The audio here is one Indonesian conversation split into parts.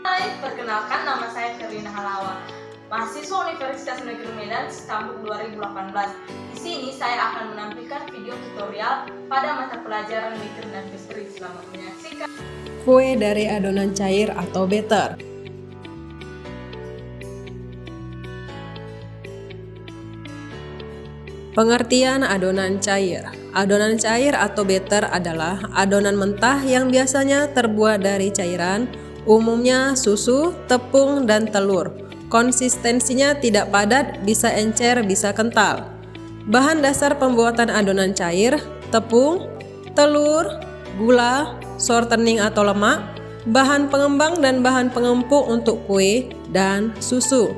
Hai, perkenalkan nama saya Karina Halawa, mahasiswa Universitas Negeri Medan Cambuk 2018. Di sini saya akan menampilkan video tutorial pada mata pelajaran Mikir dan Pastry. Selamat menyaksikan. Kue dari adonan cair atau batter. Pengertian adonan cair. Adonan cair atau batter adalah adonan mentah yang biasanya terbuat dari cairan, umumnya susu, tepung, dan telur. Konsistensinya tidak padat, bisa encer, bisa kental. Bahan dasar pembuatan adonan cair: tepung, telur, gula, shortening atau lemak, bahan pengembang dan bahan pengempuk untuk kue, dan susu.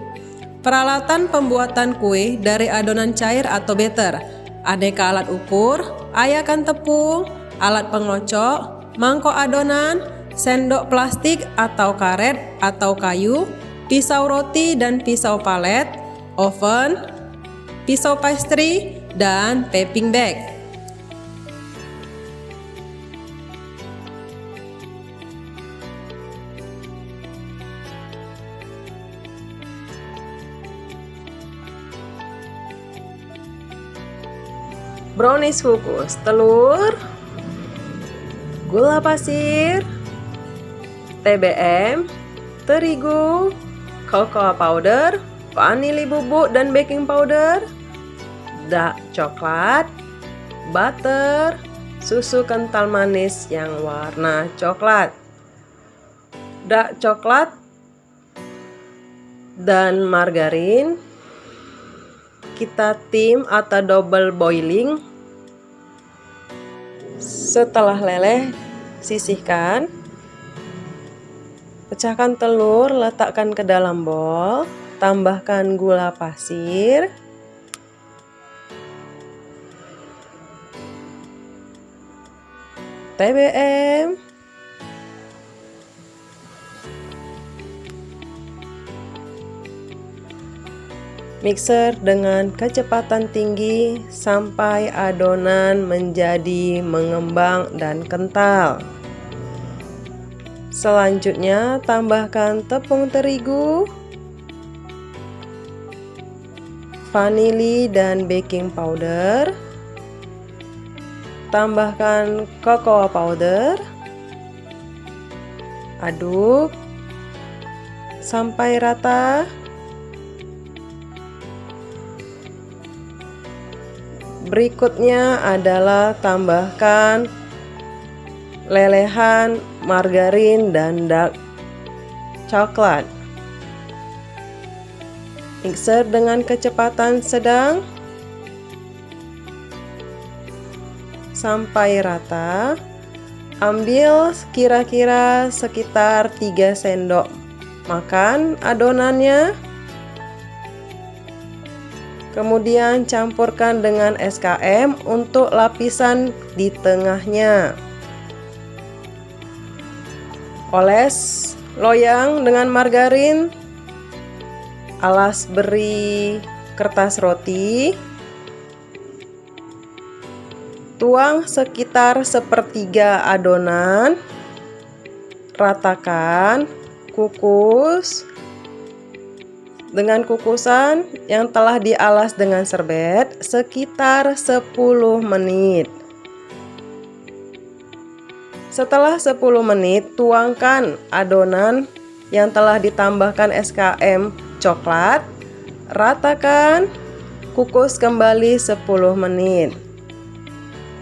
Peralatan pembuatan kue dari adonan cair atau batter: aneka alat ukur, ayakan tepung, alat pengocok, mangkok adonan, sendok plastik atau karet atau kayu, pisau roti dan pisau palet, oven, pisau pastry, dan piping bag. Brownies kukus: telur, gula pasir, TBM, terigu, cocoa powder, vanili bubuk dan baking powder, dark coklat, butter, susu kental manis yang warna coklat, dark coklat, dan margarin. Kita tim atau double boiling. Setelah leleh, sisihkan. Pecahkan telur, letakkan ke dalam bowl, tambahkan gula pasir, TBM, mixer dengan kecepatan tinggi sampai adonan menjadi mengembang dan kental. Selanjutnya, tambahkan tepung terigu, vanili dan baking powder. Tambahkan cocoa powder. Aduk sampai rata. Berikutnya adalah tambahkan lelehan margarin dan dark coklat. Mixer dengan kecepatan sedang sampai rata. Ambil kira-kira sekitar 3 sendok makan adonannya. Kemudian campurkan dengan SKM untuk lapisan di tengahnya. Oles loyang dengan margarin. Alas beri kertas roti. Tuang sekitar sepertiga adonan. Ratakan, kukus dengan kukusan yang telah dialas dengan serbet sekitar 10 menit. Setelah 10 menit, tuangkan adonan yang telah ditambahkan SKM coklat, ratakan, kukus kembali 10 menit.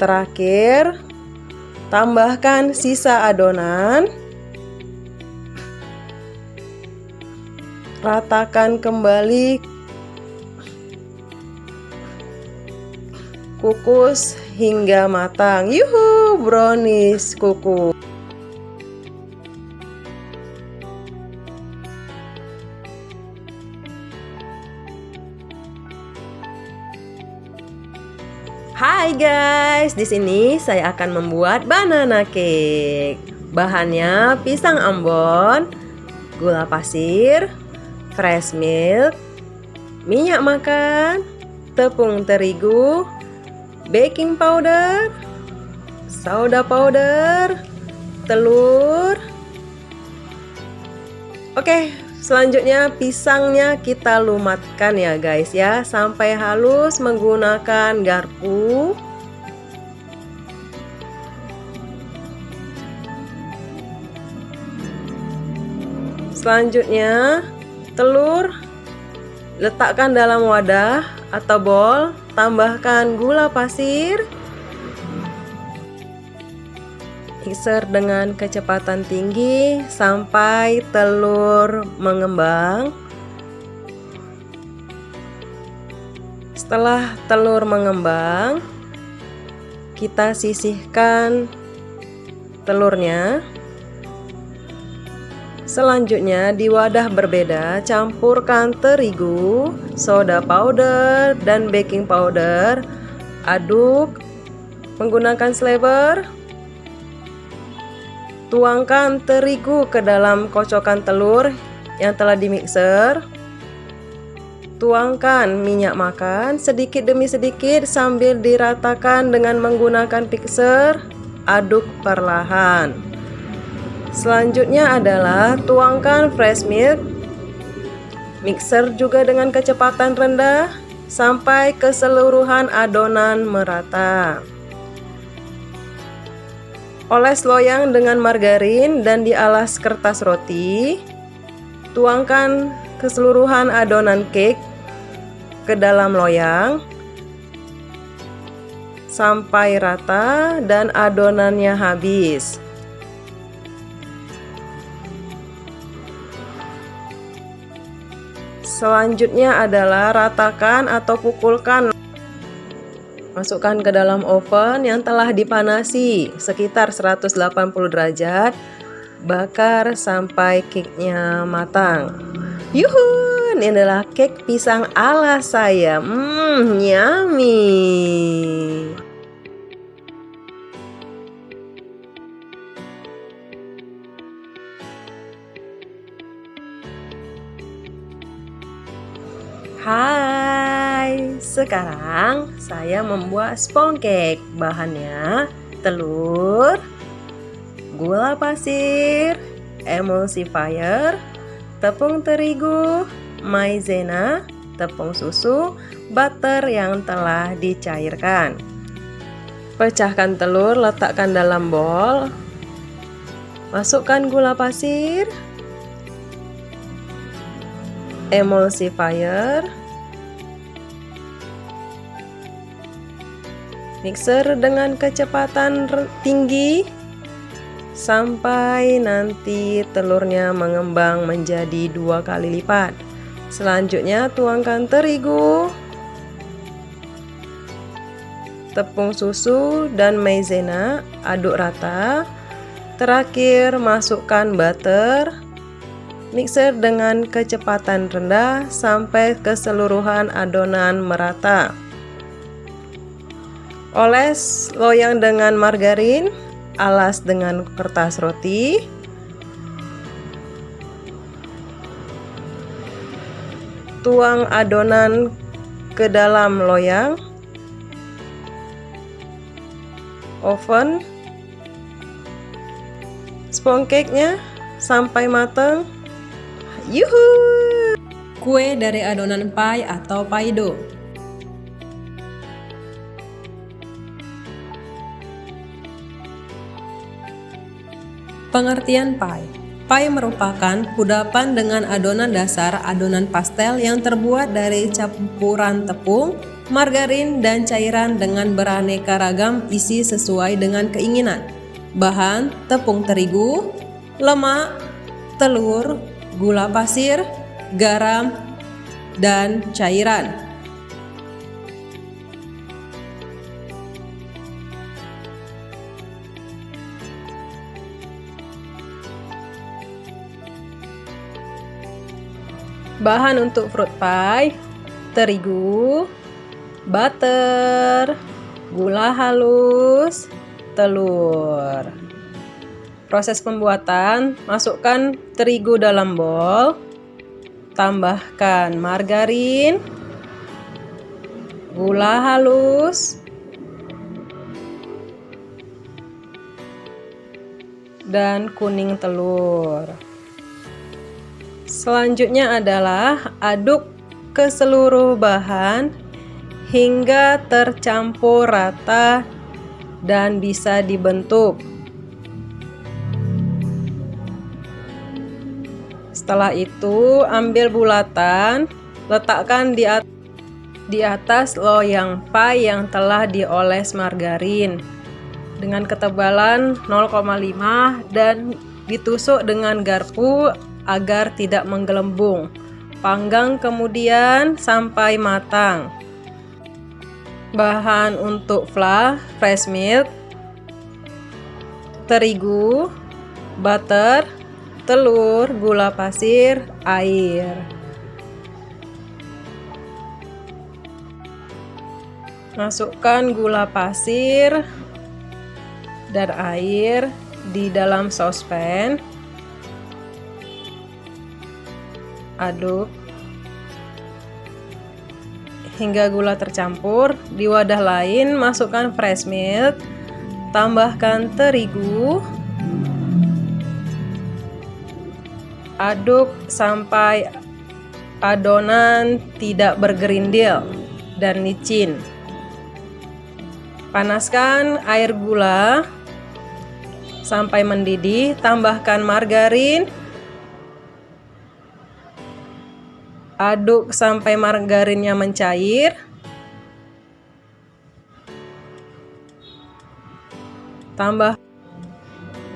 Terakhir, tambahkan sisa adonan. Ratakan kembali, kukus hingga matang. Yuhu, brownies kukus. Hai guys, di sini saya akan membuat banana cake. Bahannya pisang ambon, gula pasir, fresh milk, minyak makan, tepung terigu, baking powder, soda powder, telur, Oke, selanjutnya pisangnya kita lumatkan ya guys ya, sampai halus menggunakan garpu. Selanjutnya telur letakkan dalam wadah atau bowl, tambahkan gula pasir, mixer dengan kecepatan tinggi sampai telur mengembang. Setelah telur mengembang, kita sisihkan telurnya. Selanjutnya di wadah berbeda campurkan terigu, soda powder, dan baking powder. Aduk menggunakan slaver. Tuangkan terigu ke dalam kocokan telur yang telah dimixer. Tuangkan minyak makan sedikit demi sedikit sambil diratakan dengan menggunakan mixer. Aduk perlahan. Selanjutnya adalah tuangkan fresh milk. Mixer juga dengan kecepatan rendah sampai keseluruhan adonan merata. Oles loyang dengan margarin dan dialas kertas roti. Tuangkan keseluruhan adonan cake ke dalam loyang sampai rata dan adonannya habis. Selanjutnya adalah ratakan atau pukulkan. Masukkan ke dalam oven yang telah dipanasi sekitar 180 derajat. Bakar sampai cake-nya matang. Yuhu, ini adalah cake pisang ala saya. Yummy. Hai, sekarang saya membuat sponge cake. Bahannya telur, gula pasir, emulsifier, tepung terigu, maizena, tepung susu, butter yang telah dicairkan. Pecahkan telur, letakkan dalam bowl. Masukkan gula pasir, emulsifier, mixer dengan kecepatan tinggi sampai nanti telurnya mengembang menjadi 2 kali lipat. Selanjutnya tuangkan terigu, tepung susu dan maizena, aduk rata. Terakhir masukkan butter. Mixer dengan kecepatan rendah sampai keseluruhan adonan merata. Oles loyang dengan margarin, alas dengan kertas roti. Tuang adonan ke dalam loyang. Oven sponge cake-nya sampai matang. Yuhu! Kue dari adonan pie atau pie dough. Pengertian pie. Pie merupakan kudapan dengan adonan dasar adonan pastel yang terbuat dari campuran tepung, margarin, dan cairan dengan beraneka ragam isi sesuai dengan keinginan. Bahan: tepung terigu, lemak, telur, gula pasir, garam, dan cairan. Bahan untuk fruit pie: terigu, butter, gula halus, telur. Proses pembuatan: masukkan terigu dalam bowl, tambahkan margarin, gula halus, dan kuning telur. Selanjutnya adalah aduk ke seluruh bahan hingga tercampur rata dan bisa dibentuk. Setelah itu, ambil bulatan, letakkan di atas loyang pie yang telah dioles margarin dengan ketebalan 0,5 dan ditusuk dengan garpu agar tidak menggelembung. Panggang kemudian sampai matang. Bahan untuk fla, fresh milk, terigu, butter, telur, gula pasir, air. Masukkan gula pasir dan air di dalam saucepan. Aduk hingga gula tercampur. Di wadah lain masukkan fresh milk, tambahkan terigu, aduk sampai adonan tidak bergerindil dan licin. Panaskan air gula sampai mendidih, tambahkan margarin. Aduk sampai margarinnya mencair.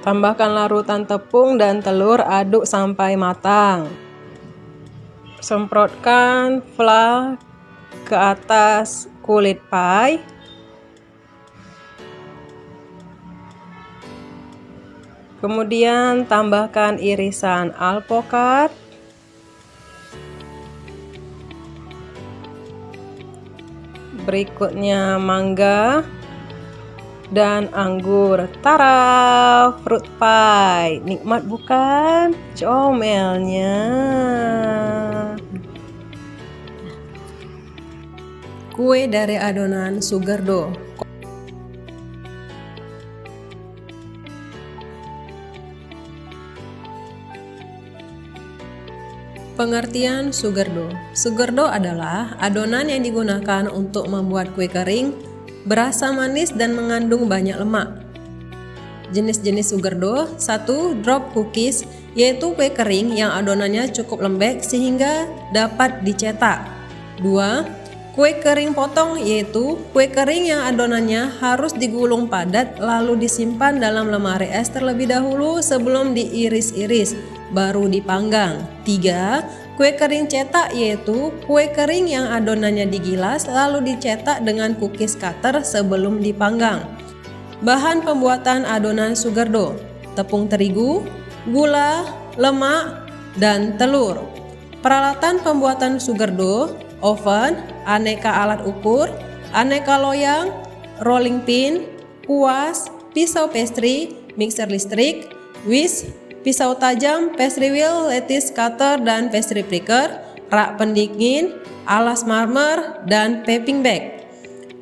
Tambahkan larutan tepung dan telur, aduk sampai matang. Semprotkan fla ke atas kulit pie. Kemudian tambahkan irisan alpukat. Berikutnya mangga dan anggur. Tara, fruit pie. Nikmat bukan? Comelnya. Kue dari adonan sugar dough. Pengertian sugar dough. Sugar dough adalah adonan yang digunakan untuk membuat kue kering, berasa manis dan mengandung banyak lemak. Jenis-jenis sugar dough: 1. Drop cookies, yaitu kue kering yang adonannya cukup lembek sehingga dapat dicetak. 2. Kue kering potong, yaitu kue kering yang adonannya harus digulung padat lalu disimpan dalam lemari es terlebih dahulu sebelum diiris-iris, baru dipanggang. 3. Kue kering cetak, yaitu kue kering yang adonannya digilas lalu dicetak dengan cookies cutter sebelum dipanggang. Bahan pembuatan adonan sugar dough: tepung terigu, gula, lemak, dan telur. Peralatan pembuatan sugar dough: oven, aneka alat ukur, aneka loyang, rolling pin, kuas, pisau pastry, mixer listrik, whisk, pisau tajam, pastry wheel, lattice cutter dan pastry pricker, rak pendingin, alas marmer, dan piping bag.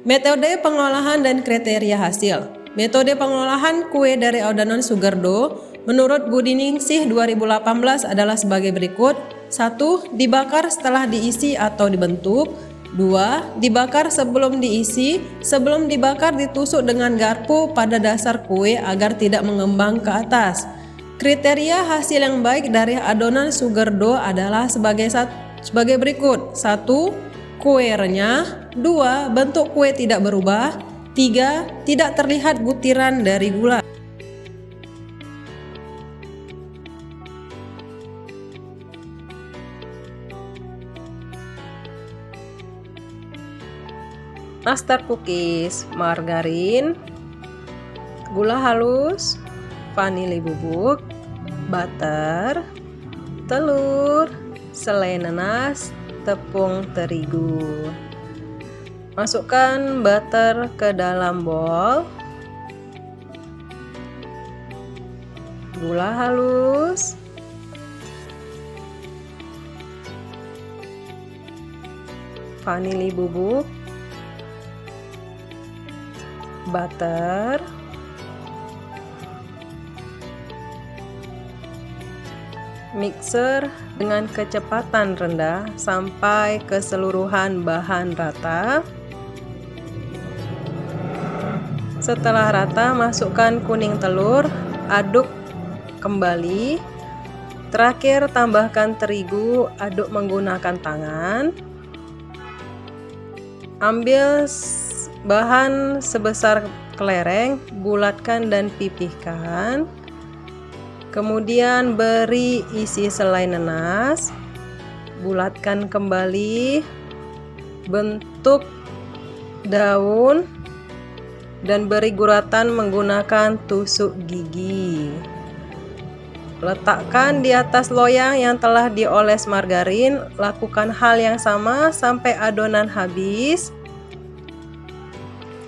Metode pengolahan dan kriteria hasil. Metode pengolahan kue dari adonan sugar dough menurut Budi Ningsih 2018 adalah sebagai berikut. 1. Dibakar setelah diisi atau dibentuk. 2. Dibakar sebelum diisi. Sebelum dibakar ditusuk dengan garpu pada dasar kue agar tidak mengembang ke atas. Kriteria hasil yang baik dari adonan sugar dough adalah sebagai berikut. 1. Kue renyah. 2. Bentuk kue tidak berubah. 3. Tidak terlihat butiran dari gula. Nastar cookies: margarin, gula halus, vanili bubuk, butter, telur, selai nanas, tepung terigu. Masukkan butter ke dalam bowl. Gula halus, vanili bubuk, butter, Mixer dengan kecepatan rendah sampai keseluruhan bahan rata. Setelah rata, masukkan kuning telur, aduk kembali. Terakhir, tambahkan terigu, aduk menggunakan tangan. Ambil bahan sebesar kelereng, bulatkan dan pipihkan. Kemudian beri isi selai nanas, bulatkan kembali, bentuk daun, dan beri guratan menggunakan tusuk gigi. Letakkan di atas loyang yang telah dioles margarin. Lakukan hal yang sama sampai adonan habis.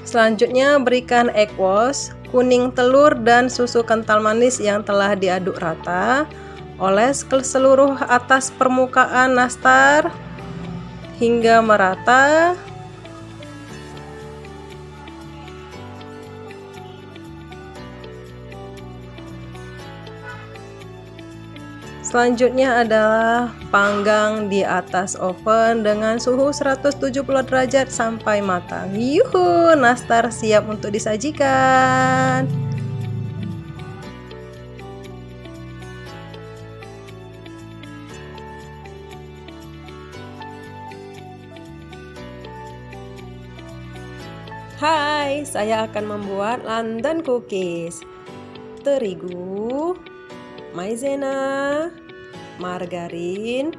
Selanjutnya berikan egg wash, kuning telur dan susu kental manis yang telah diaduk rata. Oles ke seluruh atas permukaan nastar hingga merata. Selanjutnya adalah panggang di atas oven dengan suhu 170 derajat sampai matang. Yuhu, nastar siap untuk disajikan. Hai, saya akan membuat London cookies. Terigu, maizena, margarin,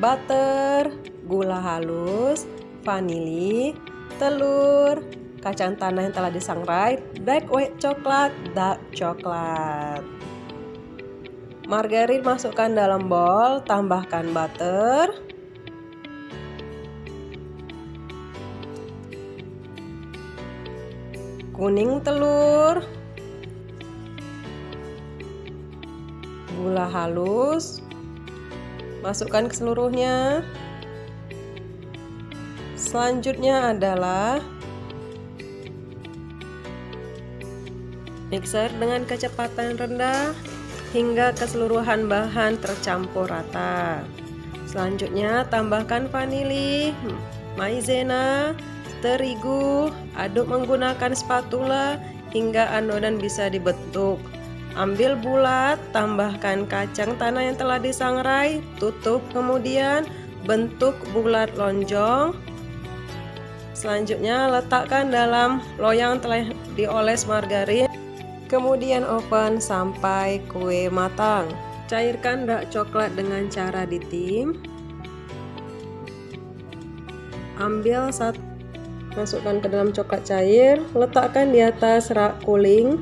butter, gula halus, vanili, telur, kacang tanah yang telah disangrai, black white coklat, dark coklat. Margarin masukkan dalam bowl, tambahkan butter, kuning telur, gula halus, masukkan ke seluruhnya. Selanjutnya adalah mixer dengan kecepatan rendah hingga keseluruhan bahan tercampur rata. Selanjutnya tambahkan vanili, maizena, terigu, aduk menggunakan spatula hingga adonan bisa dibentuk. Ambil bulat, tambahkan kacang tanah yang telah disangrai, tutup, kemudian bentuk bulat lonjong. Selanjutnya letakkan dalam loyang telah dioles margarin. Kemudian oven sampai kue matang. Cairkan dark coklat dengan cara ditim. Ambil satu, masukkan ke dalam coklat cair, letakkan di atas rak cooling.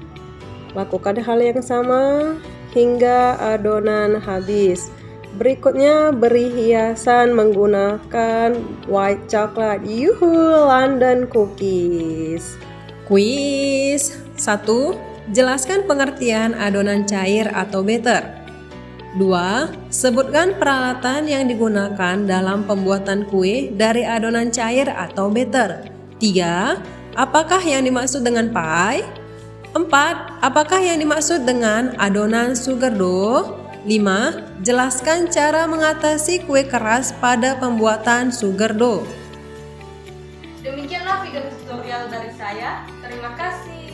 Lakukan hal yang sama hingga adonan habis. Berikutnya beri hiasan menggunakan white coklat. Yuhu, London cookies. Kuis 1. Jelaskan pengertian adonan cair atau batter. 2. Sebutkan peralatan yang digunakan dalam pembuatan kue dari adonan cair atau batter. 3. Apakah yang dimaksud dengan pie? 4. Apakah yang dimaksud dengan adonan sugar dough? 5. Jelaskan cara mengatasi kue keras pada pembuatan sugar dough. Demikianlah video tutorial dari saya. Terima kasih.